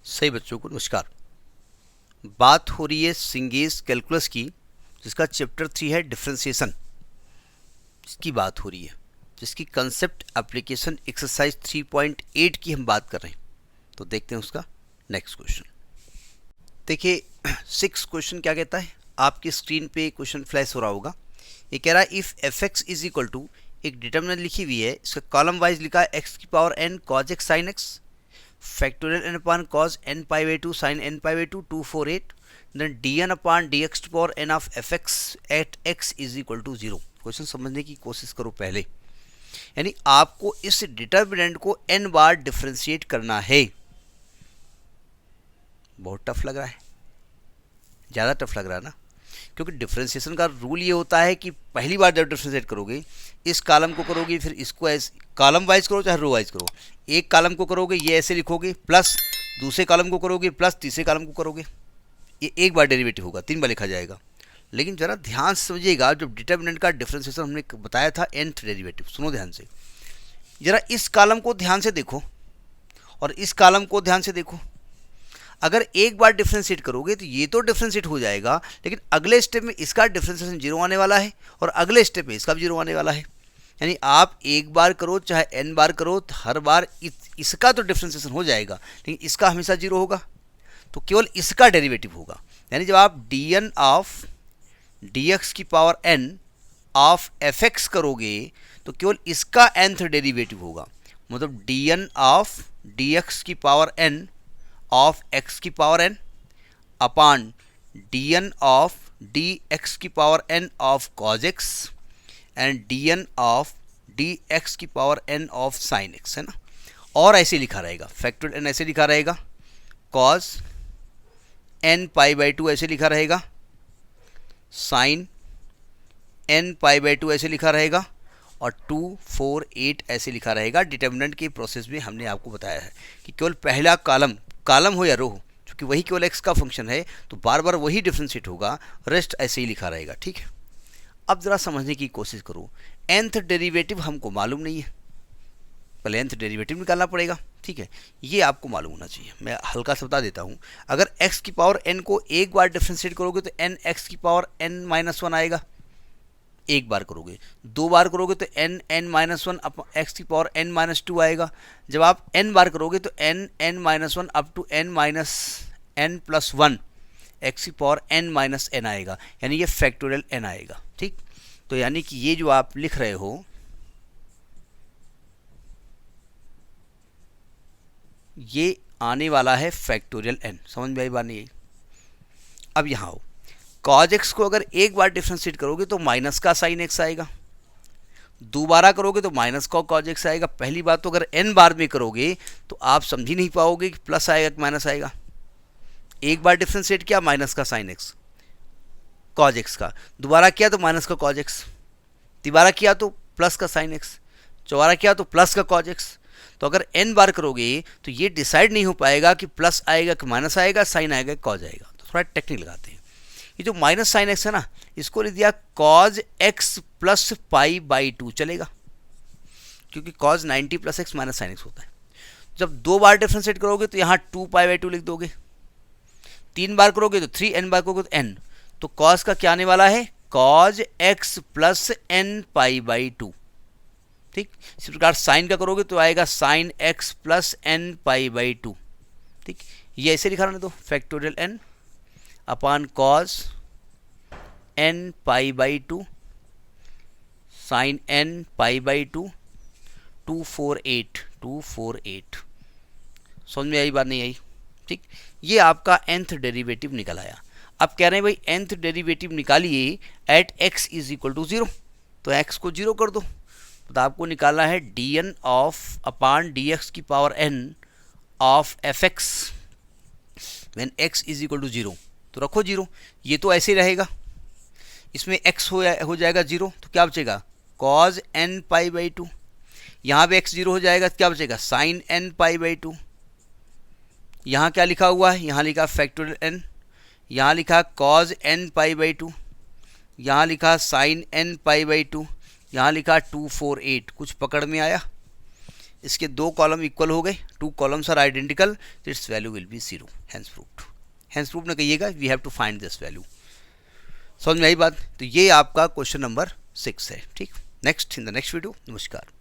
सही बच्चों को नमस्कार। बात हो रही है सिंगेज कैलकुलस की, जिसका चैप्टर 3 है डिफरेंशिएशन। इसकी बात हो रही है, जिसकी कंसेप्ट एप्लीकेशन एक्सरसाइज 3.8 की हम बात कर रहे हैं। तो देखते हैं उसका नेक्स्ट क्वेश्चन। देखिए 6 क्वेश्चन क्या कहता है, आपकी स्क्रीन पे क्वेश्चन फ्लैश हो रहा होगा। ये कह रहा है if F X is equal to, एक डिटर्मिनेंट लिखी हुई है, इसका कॉलम वाइज लिखा है एक्स की power N cos X sine X factorial n upon cos n pi by 2 sin n pi by 2 248, then dn upon dx to power n of fx at x is equal to 0। Question समझने की कोशिश करो पहले, यानी आपको इस determinant को n बार differentiate करना है। बहुत टफ लग रहा है, ज़्यादा टफ लग रहा है ना, क्योंकि डिफरेंशिएशन का रूल ये होता है कि पहली बार जब डिफरेंशिएट करोगे, इस कॉलम को करोगे, फिर इसको ऐसे कॉलम वाइज करो चाहे रो वाइज करो। एक कॉलम को करोगे ये ऐसे लिखोगे, प्लस दूसरे कॉलम को करोगे, प्लस तीसरे कॉलम को करोगे। ये एक बार डेरिवेटिव होगा, 3 बार लिखा जाएगा। लेकिन ज़रा ध्यान से समझिएगा, जब डिटर्मिनेंट का डिफरेंशिएशन हमने बताया था nth डेरिवेटिव, सुनो ध्यान से। ज़रा इस कॉलम को ध्यान से देखो और इस कॉलम को ध्यान से देखो। अगर एक बार डिफरेंशिएट करोगे तो ये तो डिफरेंशिएट हो जाएगा, लेकिन अगले स्टेप में इसका डिफरेंशिएशन 0 आने वाला है और अगले स्टेप में इसका भी 0 आने वाला है। यानी आप एक बार करो चाहे n बार करो, तो हर बार इसका तो डिफरेंशिएशन हो जाएगा, लेकिन इसका हमेशा 0 होगा, तो केवल इसका डेरिवेटिव होगा। यानी जब आप dn ऑफ dx की पावर n ऑफ fx करोगे तो केवल इसका nth डेरिवेटिव होगा। मतलब dn ऑफ dx की पावर n ऑफ x की power n upon dn of dx की power n of cos x and dn of dx की power n of sin x, है ना। और ऐसे लिखा रहेगा, फैक्टोरियल n ऐसे लिखा रहेगा, cos n पाई बाई 2 ऐसे लिखा रहेगा, sin n पाई बाई 2 ऐसे लिखा रहेगा और 2 4 8 ऐसे लिखा रहेगा। डिटर्मिनेंट के प्रोसेस में हमने आपको बताया है कि केवल पहला कॉलम हो या रो हो, क्योंकि वही केवल x का फंक्शन है, तो बार बार वही डिफरेंशिएट होगा, रेस्ट ऐसे ही लिखा रहेगा। ठीक है, अब ज़रा समझने की कोशिश करो। nth डेरिवेटिव हमको मालूम नहीं है, पहले nth डेरिवेटिव निकालना पड़ेगा। ठीक है, ये आपको मालूम होना चाहिए। मैं हल्का सा बता देता हूँ, अगर x की पावर n को एक बार डिफरेंशिएट करोगे तो n x की पावर n माइनस 1 आएगा, एक बार करोगे। 2 बार करोगे तो n माइनस 1 x की पावर n माइनस 2 आएगा। जब आप n बार करोगे तो n minus 1 up to n minus n plus 1 x की पावर n माइनस n आएगा, यानी ये फैक्टोरियल n आएगा। ठीक, तो यानी कि ये जो आप लिख रहे हो, ये आने वाला है फैक्टोरियल n। समझ में आई बात नहीं? अब यहाँ हो, cos x को अगर एक बार डिफरेंशिएट करोगे तो माइनस का साइन x आएगा, दोबारा करोगे तो माइनस का cos x आएगा। पहली बात तो अगर n बार में करोगे तो आप समझ ही नहीं पाओगे कि प्लस आएगा कि माइनस आएगा। एक बार डिफरेंशिएट किया माइनस का साइन x cos x का, दोबारा किया तो माइनस का cos x, तिबारा किया तो प्लस का साइन x, चौबारा किया तो प्लस का cos x। तो अगर n बार करोगे तो ये डिसाइड नहीं हो पाएगा कि प्लस आएगा कि माइनस आएगा, साइन आएगा कि cos आएगा। तो थोड़ा टेक्निक लगाते हैं। ये जो माइनस साइन x है ना, इसको लिख दिया cos x plus pi by 2 चलेगा, क्योंकि cos 90 plus x minus sine x होता है। जब 2 बार डिफरेंशिएट करोगे तो यहाँ 2 पाई बाई 2 लिख दोगे, 3 बार करोगे तो 3, n बार करोगे तो n। तो cos का क्या आने वाला है, cos x plus n pi by 2। ठीक, इसी प्रकार साइन का करोगे तो आएगा sin x plus n pi by 2। ठीक, ये ऐसे लिखा रहने दो, factorial n upon cos n pi by 2 sin n pi by 2 248। समझ में आई बात नहीं आई? ठीक, ये आपका nth डेरिवेटिव निकल आया। अब कह रहे हैं भाई nth डेरिवेटिव निकालिए at x is equal to 0, तो x को 0 कर दो। तो आपको निकालना है dn ऑफ अपॉन dx की power n of fx when x is equal to 0। तो रखो 0, ये तो ऐसे ही रहेगा, इसमें x हो जाएगा 0, तो क्या बचेगा cos n पाई बाई 2। यहाँ पे x 0 हो जाएगा तो क्या बचेगा sin n पाई बाई 2। यहाँ क्या लिखा हुआ है, यहाँ लिखा फैक्टोरियल n, यहाँ लिखा cos n पाई बाई 2, यहाँ लिखा sin n पाई बाई 2, यहाँ लिखा 248। कुछ पकड़ में आया? इसके 2 कॉलम इक्वल हो गए, 2 कॉलम्स आर आइडेंटिकल, तो its value will be 0, hence proved. Hence proved ना कहिएगा, we have to find this value. समझ में आई बात? तो ये आपका क्वेश्चन नंबर 6 है। ठीक, next in the next video. नमस्कार।